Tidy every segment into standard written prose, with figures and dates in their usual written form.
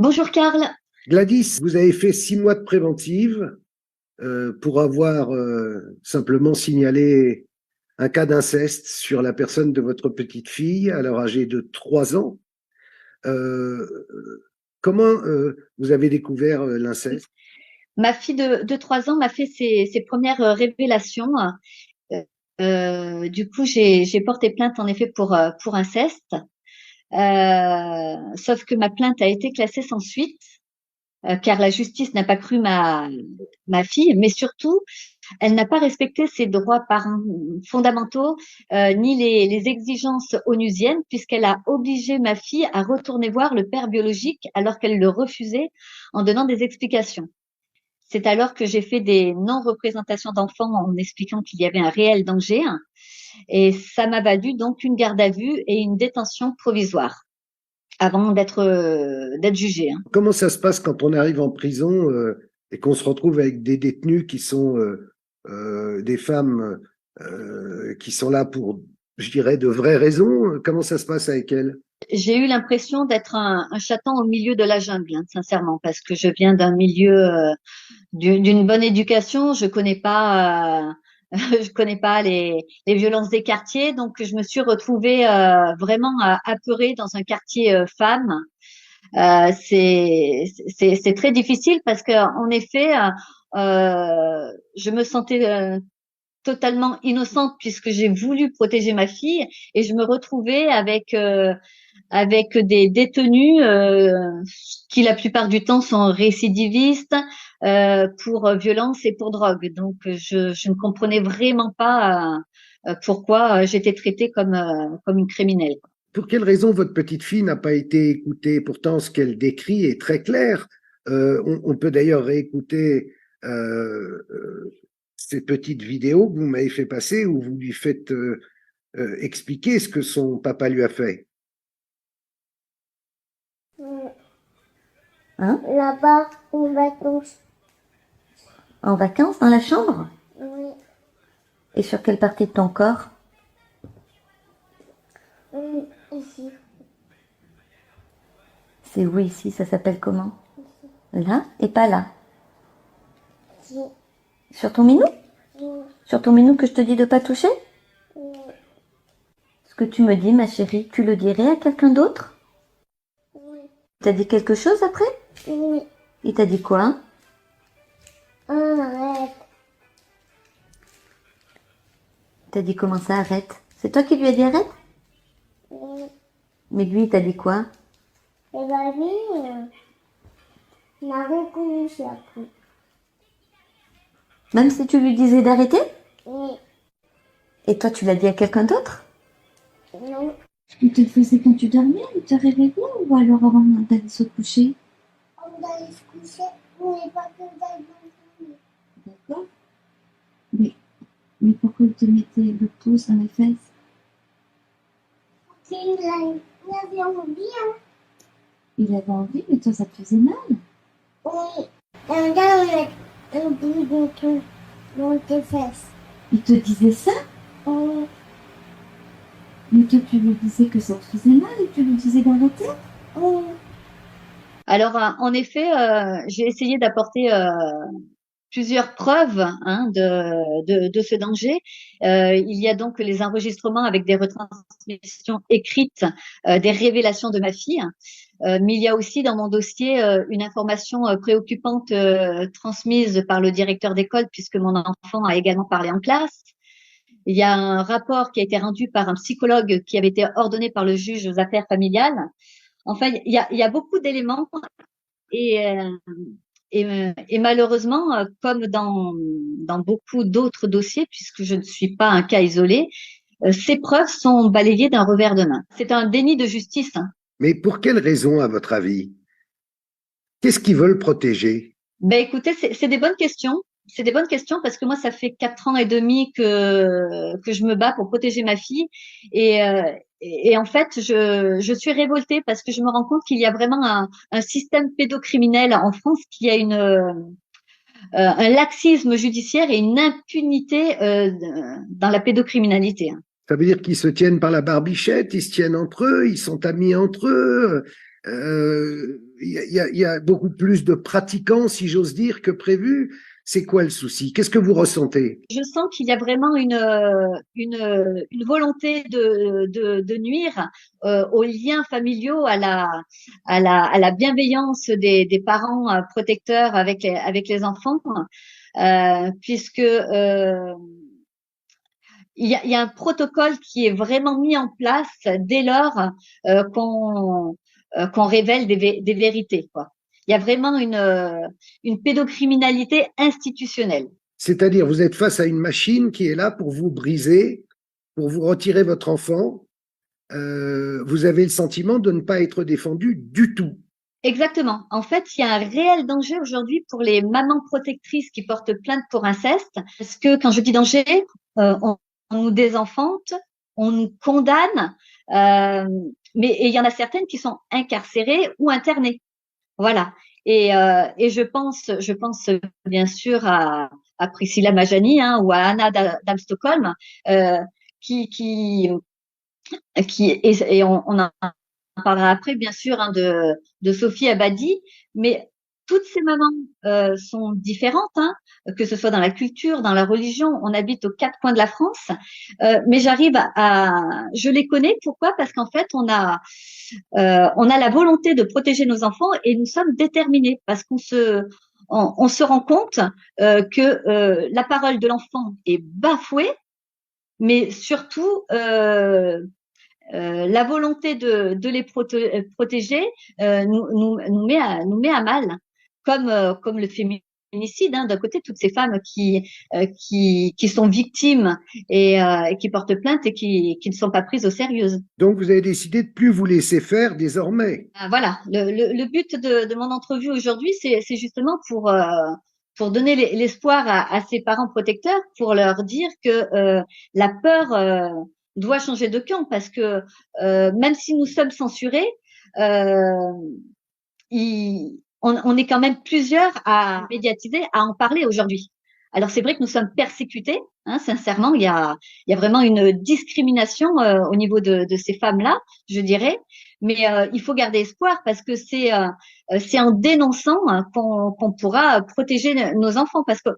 Bonjour Karl. Gladys, vous avez fait 6 mois de préventive pour avoir simplement signalé un cas d'inceste sur la personne de votre petite fille, alors âgée de 3 ans. Euh, comment vous avez découvert l'inceste? Ma fille de 3 ans m'a fait ses premières révélations. Du coup, j'ai porté plainte en effet pour inceste. Sauf que ma plainte a été classée sans suite, car la justice n'a pas cru ma fille, mais surtout, elle n'a pas respecté ses droits fondamentaux, ni les exigences onusiennes, puisqu'elle a obligé ma fille à retourner voir le père biologique alors qu'elle le refusait en donnant des explications. C'est alors que j'ai fait des non-représentations d'enfants en expliquant qu'il y avait un réel danger, et ça m'a valu donc une garde à vue et une détention provisoire avant d'être jugée. Comment ça se passe quand on arrive en prison et qu'on se retrouve avec des détenus qui sont des femmes qui sont là pour, je dirais, de vraies raisons? Comment ça se passe avec elles? J'ai eu l'impression d'être un chaton au milieu de la jungle, sincèrement, parce que je viens d'un milieu d'une bonne éducation. Je connais pas, je connais pas les violences des quartiers, donc je me suis retrouvée vraiment apeurée dans un quartier femme. C'est très difficile parce que en effet, je me sentais totalement innocente puisque j'ai voulu protéger ma fille et je me retrouvais avec des détenus qui la plupart du temps sont récidivistes pour violence et pour drogue. Donc je ne comprenais vraiment pas pourquoi j'étais traitée comme une criminelle. Pour quelle raison votre petite fille n'a pas été écoutée? Pourtant, ce qu'elle décrit est très clair. On peut d'ailleurs réécouter ces petites vidéos que vous m'avez fait passer où vous lui faites expliquer ce que son papa lui a fait. Hein? Là-bas, en vacances. En vacances, dans la chambre? Oui. Et sur quelle partie de ton corps? Ici. C'est où ici? Ça s'appelle comment? Là et pas là? Si. Sur ton minou? Oui. Sur ton minou que je te dis de pas toucher? Oui. Ce que tu me dis, ma chérie, tu le dirais à quelqu'un d'autre? Oui. T'as dit quelque chose après? Oui. Il t'a dit quoi? Arrête. T'as dit comment ça, arrête? C'est toi qui lui as dit arrête? Oui. Mais lui, il t'a dit quoi? Et la vie, on a recommencé après. Même si tu lui disais d'arrêter? Oui. Et toi, tu l'as dit à quelqu'un d'autre? Non. Il te le faisait quand tu dormais, il te réveillait ou alors avant d'aller se coucher? On allait se coucher, mais pas que d'aller dormir. D'accord. Mais pourquoi il te mettait le pouce dans les fesses? Il avait envie, hein. Il avait envie, mais toi, ça te faisait mal. Oui. Et on va mettre un bout de tout dans tes fesses. Il te disait ça? Oui. Mais toi, tu lui disais que ça te faisait mal et tu lui disais d'arrêter? Oui. Alors en effet, j'ai essayé d'apporter plusieurs preuves de ce danger. Il y a donc les enregistrements avec des retransmissions écrites des révélations de ma fille. Mais il y a aussi dans mon dossier une information préoccupante transmise par le directeur d'école puisque mon enfant a également parlé en classe. Il y a un rapport qui a été rendu par un psychologue qui avait été ordonné par le juge aux affaires familiales. Enfin, il y a beaucoup d'éléments et et malheureusement, comme dans beaucoup d'autres dossiers, puisque je ne suis pas un cas isolé, ces preuves sont balayées d'un revers de main. C'est un déni de justice. Mais pour quelle raison, à votre avis? Qu'est-ce qu'ils veulent protéger? Ben écoutez, c'est des bonnes questions. C'est des bonnes questions parce que moi, ça fait 4 ans et demi que je me bats pour protéger ma fille et en fait, je suis révoltée parce que je me rends compte qu'il y a vraiment un système pédocriminel en France qui a un laxisme judiciaire et une impunité dans la pédocriminalité. Ça veut dire qu'ils se tiennent par la barbichette, ils se tiennent entre eux, ils sont amis entre eux. Il y a beaucoup plus de pratiquants, si j'ose dire, que prévu. C'est quoi le souci? Qu'est-ce que vous ressentez? Je sens qu'il y a vraiment une volonté de nuire aux liens familiaux, à la bienveillance des parents protecteurs avec les enfants, puisque il y a un protocole qui est vraiment mis en place dès lors qu'on révèle des vérités, quoi. Il y a vraiment une pédocriminalité institutionnelle. C'est-à-dire, vous êtes face à une machine qui est là pour vous briser, pour vous retirer votre enfant. Vous avez le sentiment de ne pas être défendu du tout. Exactement. En fait, il y a un réel danger aujourd'hui pour les mamans protectrices qui portent plainte pour inceste, parce que quand je dis danger, on nous désenfante, on nous condamne, mais il y en a certaines qui sont incarcérées ou internées. Voilà. Et je pense bien sûr à Priscilla Majani, hein, ou à Anna d'Amstockholm, euh, qui, qui, et on en parlera après, bien sûr, hein, de Sophie Abadi, mais toutes ces mamans sont différentes, hein, que ce soit dans la culture, dans la religion. On habite aux quatre coins de la France, mais je les connais. Pourquoi? Parce qu'en fait, on a la volonté de protéger nos enfants et nous sommes déterminés parce on se rend compte que la parole de l'enfant est bafouée, mais surtout la volonté de les protéger nous met à mal, comme le féminicide, hein, d'un côté, toutes ces femmes qui sont victimes et qui portent plainte et qui ne sont pas prises au sérieux. Donc, vous avez décidé de plus vous laisser faire désormais. Voilà, le but de mon entrevue aujourd'hui, c'est justement pour donner l'espoir à ces parents protecteurs, pour leur dire que la peur doit changer de camp, parce que même si nous sommes censurés, euh, on est quand même plusieurs à médiatiser, à en parler aujourd'hui. Alors c'est vrai que nous sommes persécutés, hein, sincèrement, il y a vraiment une discrimination au niveau de ces femmes-là, je dirais, mais il faut garder espoir parce que c'est en dénonçant hein, qu'on pourra protéger nos enfants, parce que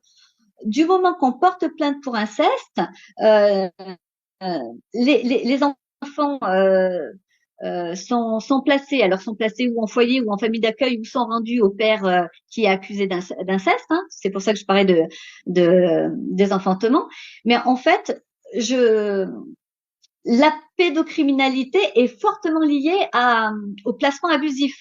du moment qu'on porte plainte pour inceste, euh, les enfants sont placés, alors sont placés ou en foyer ou en famille d'accueil ou sont rendus au père qui est accusé d'inceste. Hein. C'est pour ça que je parlais de désenfantement. Mais en fait, la pédocriminalité est fortement liée au placement abusif.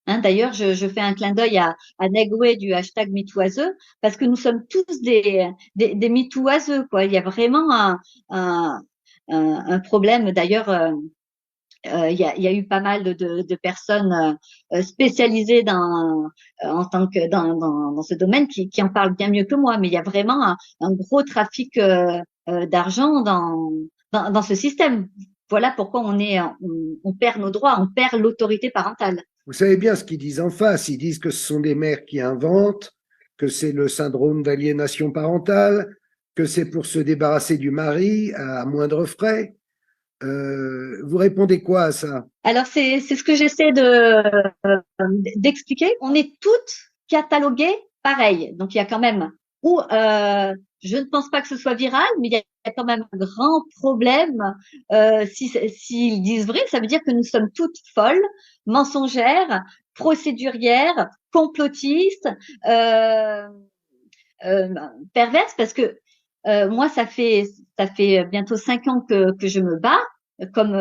Hein, d'ailleurs, je fais un clin d'œil à Negway du hashtag MeTooAseux, parce que nous sommes tous des MeTooAseux, quoi. Il y a vraiment un problème. D'ailleurs, il y a eu pas mal de personnes spécialisées en tant que dans ce domaine qui en parlent bien mieux que moi. Mais il y a vraiment un gros trafic d'argent dans ce système. Voilà pourquoi on perd nos droits, on perd l'autorité parentale. Vous savez bien ce qu'ils disent en face. Ils disent que ce sont des mères qui inventent, que c'est le syndrome d'aliénation parentale, que c'est pour se débarrasser du mari à moindre frais. Vous répondez quoi à ça? Alors c'est ce que j'essaie d'expliquer. On est toutes cataloguées pareil. Donc il y a quand même je ne pense pas que ce soit viral, mais il y a quand même un grand problème. S'ils disent vrai, ça veut dire que nous sommes toutes folles, mensongères, procédurières, complotistes, euh, euh, perverses, parce que moi ça fait bientôt 5 ans que je me bats comme